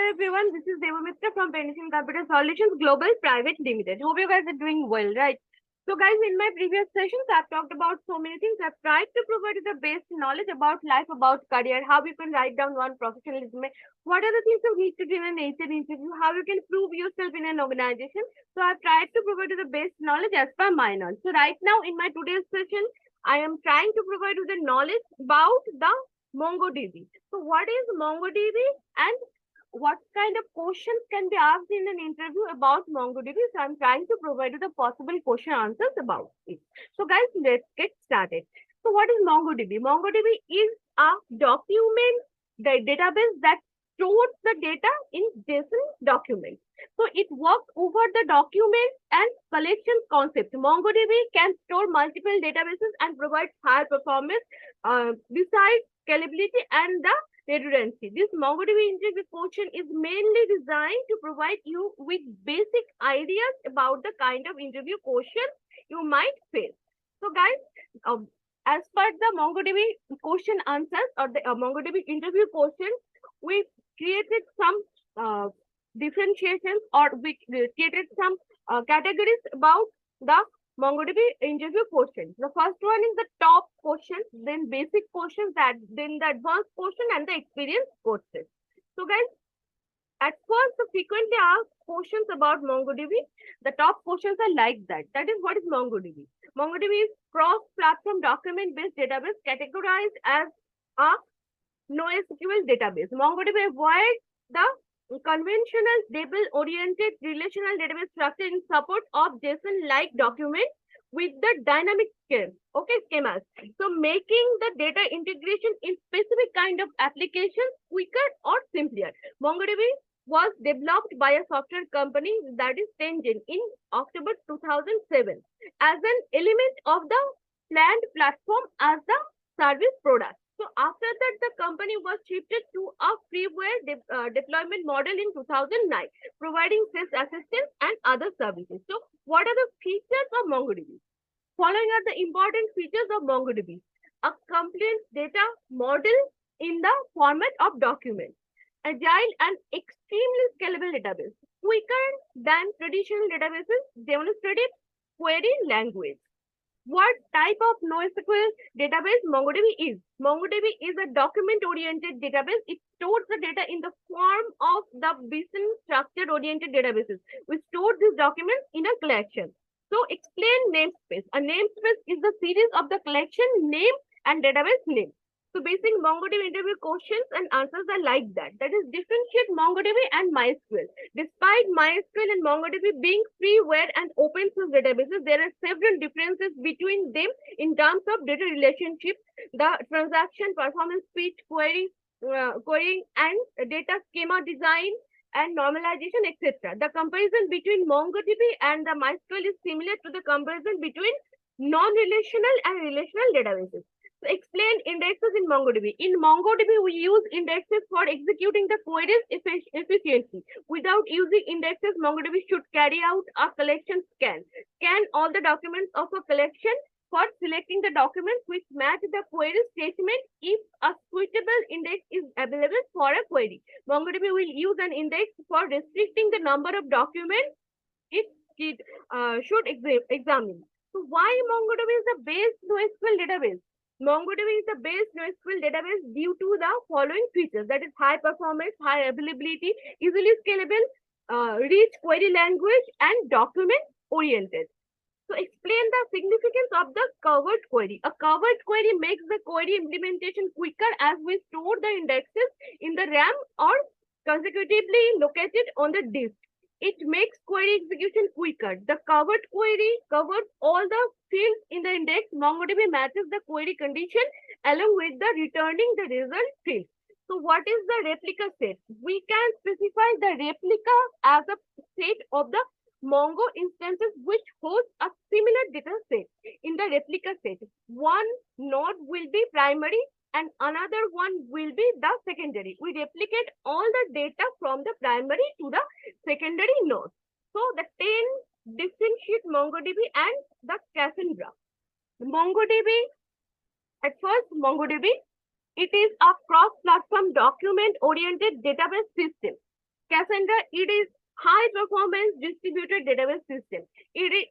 everyone, this is Devamitra from PCS Global Pvt. Hope you guys are doing well, right? So guys, in my previous sessions, I've talked about so many things. I've tried to provide you the basic knowledge about life, about career, how you can write down one professional resume, what are the things you need to do in an HR interview, how you can prove yourself in an organization. So I've tried to provide you the basic knowledge as per my knowledge. So right now in my today's session, I am trying to provide you the knowledge about the MongoDB. So what is MongoDB and what kind of questions can be asked in an interview about MongoDB? So I'm trying to provide you the possible question answers about it. So guys, let's get started. So what is MongoDB? MongoDB is a document database that stores the data in JSON documents. So it works over the document and collection concept. MongoDB can store multiple databases and provide high performance besides scalability and the redundancy. This MongoDB interview question is mainly designed to provide you with basic ideas about the kind of interview questions you might face. So guys, as per the MongoDB question answers or the MongoDB interview question, we created some differentiations or we created some categories about the MongoDB interview questions. The first one is the top questions, then basic questions, then the advanced question and the experience questions. So guys, at first, the frequently asked questions about MongoDB, the top questions are like that. That is, what is MongoDB? MongoDB is cross-platform document-based database categorized as a NoSQL database. MongoDB avoids the conventional table-oriented relational database structure in support of JSON-like document with the dynamic schemas. So making the data integration in specific kind of applications quicker or simpler. MongoDB was developed by a software company that is Tengen in October 2007 as an element of the planned platform as the service product. So after that, the company was shifted to a freeware deployment model in 2009, providing sales assistance and other services. So what are the features of MongoDB? Following are the important features of MongoDB. A complete data model in the format of documents. Agile and extremely scalable database. Quicker than traditional databases, demonstrated query language. What type of NoSQL database MongoDB is? MongoDB is a document-oriented database. It stores the data in the form of the JSON structure-oriented databases. We store these documents in a collection. So explain namespace. A namespace is the series of the collection name and database name. So basic MongoDB interview questions and answers are like that. That is, differentiate MongoDB and MySQL. Despite MySQL and MongoDB being freeware and open source databases, there are several differences between them in terms of data relationship, the transaction, performance, speed, querying, and data schema design and normalization, etc. The comparison between MongoDB and the MySQL is similar to the comparison between non-relational and relational databases. So explain indexes in MongoDB. In MongoDB, we use indexes for executing the queries efficiently. Without using indexes, MongoDB should carry out a collection scan. Scan all the documents of a collection for selecting the documents which match the query statement if a suitable index is available for a query. MongoDB will use an index for restricting the number of documents it should examine. So why MongoDB is the best NoSQL database? MongoDB is the best NoSQL database due to the following features, that is high performance, high availability, easily scalable, rich query language, and document oriented. So explain the significance of the covered query. A covered query makes the query implementation quicker as we store the indexes in the RAM or consecutively located on the disk. It makes query execution quicker. The covered query covers all the fields in the index. MongoDB matches the query condition along with the returning the result field. So what is the replica set? We can specify the replica as a set of the Mongo instances which host a similar data set. In the replica set, one node will be primary and another one will be the secondary. We replicate all the data from the primary to the secondary node. So the 10 differentiate MongoDB and the Cassandra. MongoDB, at first MongoDB, it is a cross-platform document-oriented database system. Cassandra, it is high performance distributed database system.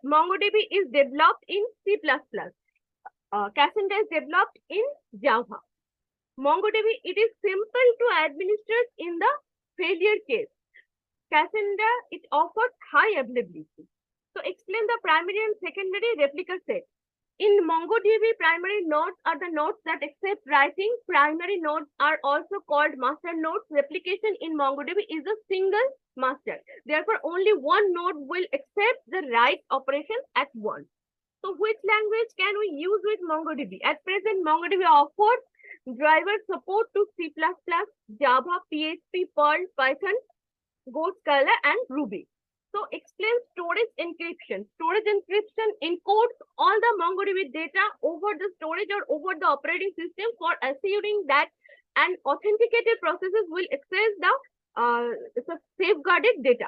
MongoDB is developed in C++. Cassandra is developed in Java. MongoDB, it is simple to administer in the failure case. Cassandra, it offers high availability. So explain the primary and secondary replica set. In MongoDB, primary nodes are the nodes that accept writing. Primary nodes are also called master nodes. Replication in MongoDB is a single master. Therefore, only one node will accept the write operation at once. So which language can we use with MongoDB? At present, MongoDB offers driver support to C++, Java, PHP, Perl, Python, Go, Scala, and Ruby. So explain storage encryption. Storage encryption encodes all the MongoDB data over the storage or over the operating system for assuring that an authenticated processes will access the safeguarded data.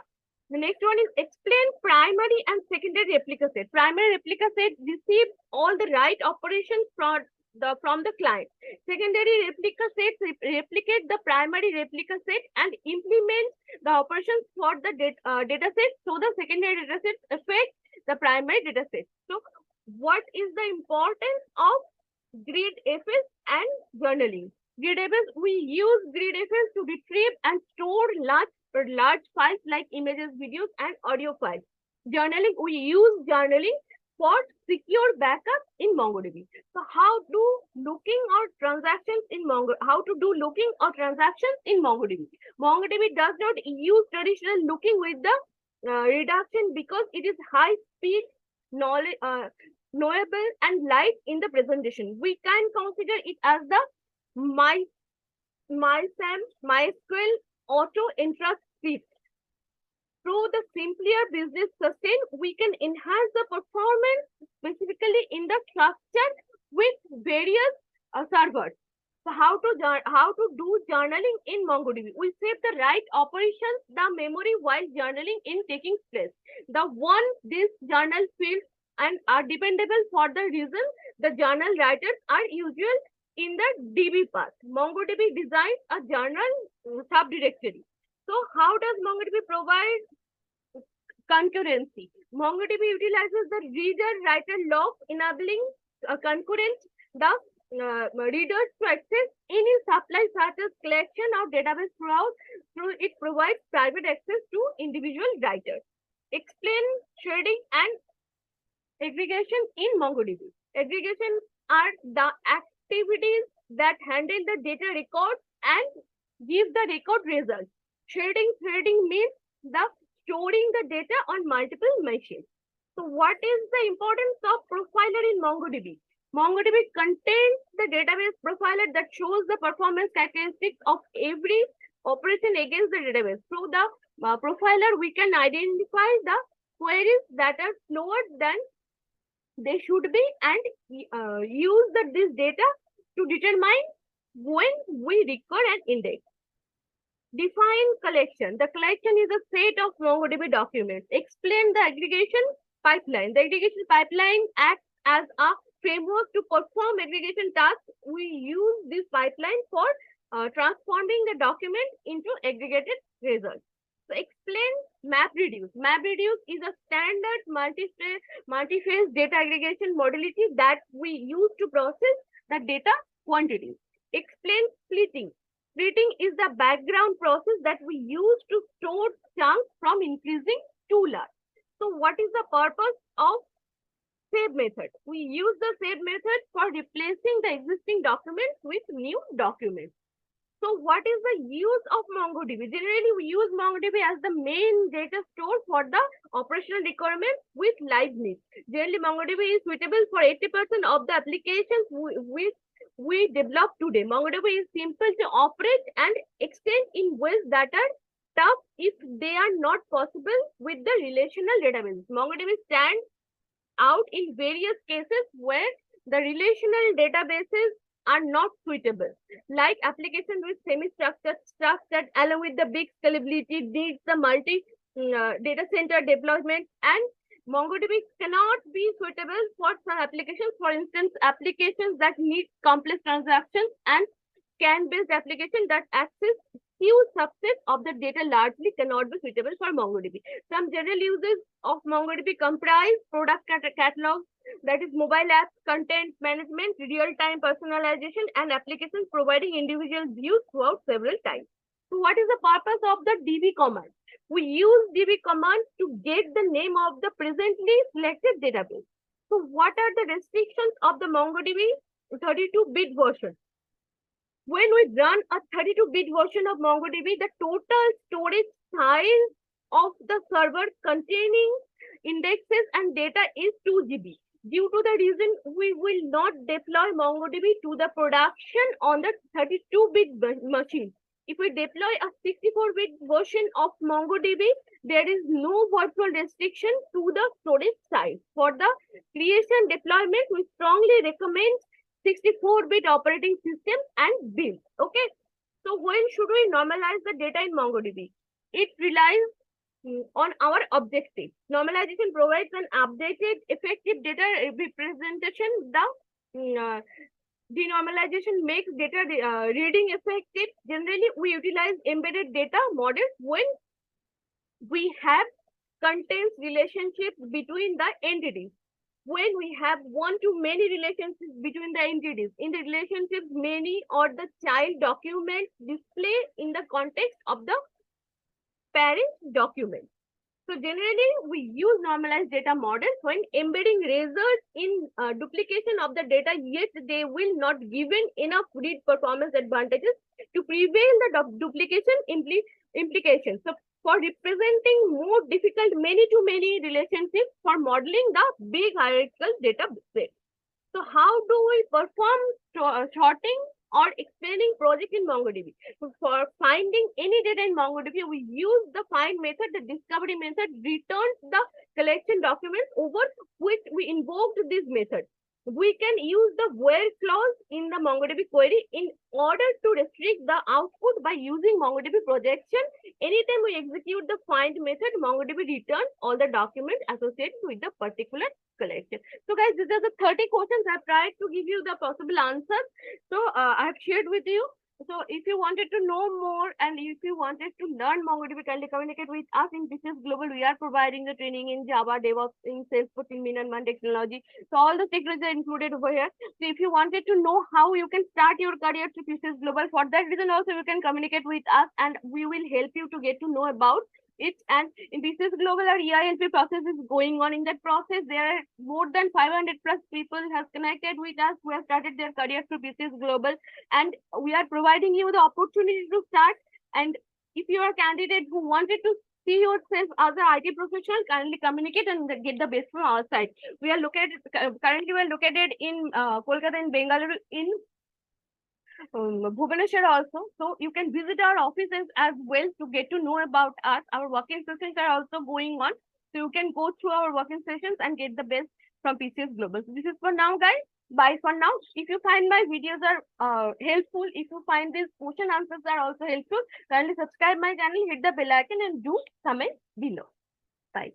The next one is explain primary and secondary replica set. Primary replica set receives all the write operations from the client. Secondary replica sets replicate the primary replica set and implement the operations for the data set. So the secondary data sets affect the primary data set. So what is the importance of GridFS and journaling? GridFS, we use GridFS to retrieve and store large files like images, videos, and audio files. Journaling, we use journaling for secure backup in MongoDB. So how to do looking or transactions in MongoDB? MongoDB does not use traditional looking with the reduction because it is high speed, knowable, and light in the presentation. We can consider it as the MySQL auto interrupt script. Through the simpler business sustain, we can enhance the performance specifically in the cluster with various servers. So how to do journaling in MongoDB? We save the write operations, the memory while journaling in taking place. The one these journal fields and are dependable for the reason the journal writers are usual in the DB path. MongoDB designs a journal subdirectory. So how does MongoDB provide concurrency? MongoDB utilizes the reader-writer lock, enabling concurrent the readers to access any supply status collection of database through it provides private access to individual writers. Explain sharding and aggregation in MongoDB. Aggregation are the activities that handle the data records and give the record results. Threading means the storing the data on multiple machines. So what is the importance of profiler in MongoDB? MongoDB contains the database profiler that shows the performance characteristics of every operation against the database. Through the profiler, we can identify the queries that are slower than they should be and use this data to determine when we record an index. Define collection. The collection is a set of MongoDB documents. Explain the aggregation pipeline. The aggregation pipeline acts as a framework to perform aggregation tasks. We use this pipeline for transforming the document into aggregated results. So explain MapReduce. MapReduce is a standard multi-phase data aggregation modality that we use to process the data quantities. Explain splitting. Splitting is the background process that we use to store chunks from increasing too large. So what is the purpose of save method? We use the save method for replacing the existing documents with new documents. So what is the use of MongoDB? Generally, we use MongoDB as the main data store for the operational requirements with live needs. Generally, MongoDB is suitable for 80% of the applications which we develop today. MongoDB is simple to operate and extend in ways that are tough if they are not possible with the relational databases. MongoDB stands out in various cases where the relational databases are not suitable, like application with semi-structured, structured, along with the big scalability, needs the multi data center deployment, and MongoDB cannot be suitable for some applications. For instance, applications that need complex transactions and CAN-based applications that access huge subset of the data largely cannot be suitable for MongoDB. Some general uses of MongoDB comprise product catalog, that is mobile apps, content management, real-time personalization, and applications providing individual views throughout several times. So what is the purpose of the DB command? We use DB command to get the name of the presently selected database. So what are the restrictions of the MongoDB 32-bit version? When we run a 32-bit version of MongoDB, the total storage size of the server containing indexes and data is 2 GB. Due to the reason, we will not deploy MongoDB to the production on the 32-bit machine. If we deploy a 64-bit version of MongoDB, there is no virtual restriction to the storage size. For the creation deployment, we strongly recommend 64-bit operating system and build. Okay. So when should we normalize the data in MongoDB? It relies on our objective. Normalization provides an updated, effective data representation. The denormalization makes data reading effective. Generally, we utilize embedded data models when we have contains relationships between the entities. When we have one-to-many relationships between the entities, in the relationships, many or the child documents display in the context of the parent document. So generally, we use normalized data models when embedding results in duplication of the data, yet they will not given enough read performance advantages to prevail the duplication implications. So for representing more difficult many-to-many relationships for modeling the big hierarchical data set. So how do we perform sorting or explaining project in MongoDB? So for finding any data in MongoDB, we use the find method. The discovery method returns the collection documents over which we invoked this method. We can use the where clause in the MongoDB query in order to restrict the output by using MongoDB projection. Anytime we execute the find method, MongoDB returns all the documents associated with the particular collection. So guys, these are the 30 questions. I've tried to give you the possible answers. So I have shared with you. So if you wanted to know more and if you wanted to learn MongoDB, kindly communicate with us in PCS Global. We are providing the training in Java, DevOps, in Salesforce, in Min and Man technology. So all the technologies are included over here. So if you wanted to know how you can start your career to PCS Global, for that reason also you can communicate with us and we will help you to get to know about it. And in PCS Global, our EILP process is going on. In that process, there are more than 500 plus people have connected with us who have started their career through PCS Global, and we are providing you the opportunity to start. And if you are a candidate who wanted to see yourself as an IT professional, kindly communicate and get the best from our side. We are located currently we are located in Kolkata and Bengaluru, in Bhubaneswar also. So you can visit our offices as well to get to know about us. Our working sessions are also going on. So you can go through our working sessions and get the best from PCS Global. So this is for now, guys. Bye for now. If you find my videos are helpful, if you find these question answers are also helpful, kindly subscribe my channel, hit the bell icon and do comment below. Bye.